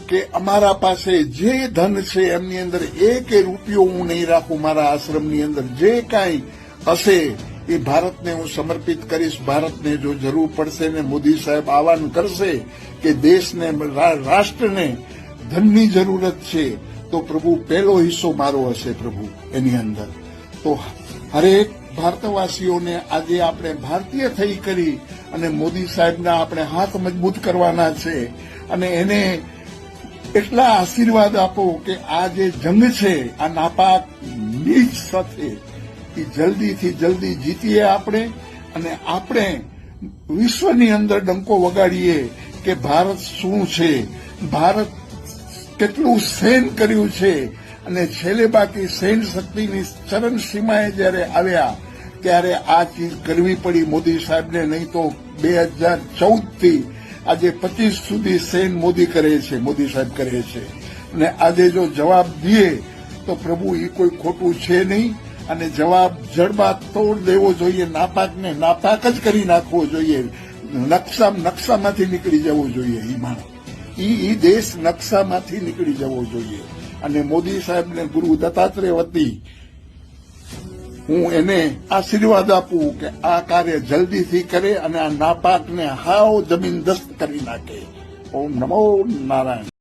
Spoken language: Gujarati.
કે અમારા પાસે જે ધન છે એમની અંદર એક રૂપિયો હું નહીં રાખું. મારા આશ્રમની અંદર જે કાંઈ હશે એ ભારતને હું સમર્પિત કરીશ. ભારતને જો જરૂર પડશે ને મોદી સાહેબ આહવાન કરશે કે દેશને રાષ્ટ્રને ધનની જરૂરત છે તો પ્રભુ પહેલો હિસ્સો મારો હશે પ્રભુ એની અંદર. તો હરેક ભારતવાસીઓને આજે આપણે ભારતીય થઈ કરી અને મોદી સાહેબના આપણે હાથ મજબૂત કરવાના છે અને એને એટલા આશીર્વાદ આપો કે આ જે જંગ છે આ નાપાક નીચ સાથે એ જલ્દીથી જલ્દી જીતીએ આપણે અને આપણે વિશ્વની અંદર ડંકો વગાડીએ કે ભારત શું છે, ભારત કેટલું સહન કર્યું છે અને છેલ્લે બાકી સૈન્ય શક્તિની ચરણ સીમાએ જયારે આવ્યા ત્યારે આ ચીજ કરવી પડી મોદી સાહેબને. નહીં તો 2014થી આજે 25 સુધી સૈન મોદી સાહેબ કરે છે અને આજે જો જવાબ દે તો પ્રભુ એ કોઈ ખોટું છે નહીં અને જવાબ જડબાદ તોડ દેવો જોઈએ. નાપાકને નાપાક જ કરી નાખવો જોઈએ. નકશામાંથી નીકળી જવો જોઈએ. એ દેશ નકશામાંથી નીકળી જવો જોઈએ અને મોદી સાહેબને ગુરુ દત્તાત્રેય વતી હું એને આશીર્વાદ આપું કે આ કાર્ય જલ્દીથી કરે અને આ નાપાકને હાવ જમીનદસ્ત કરી નાખે. ઓમ નમો નારાયણ.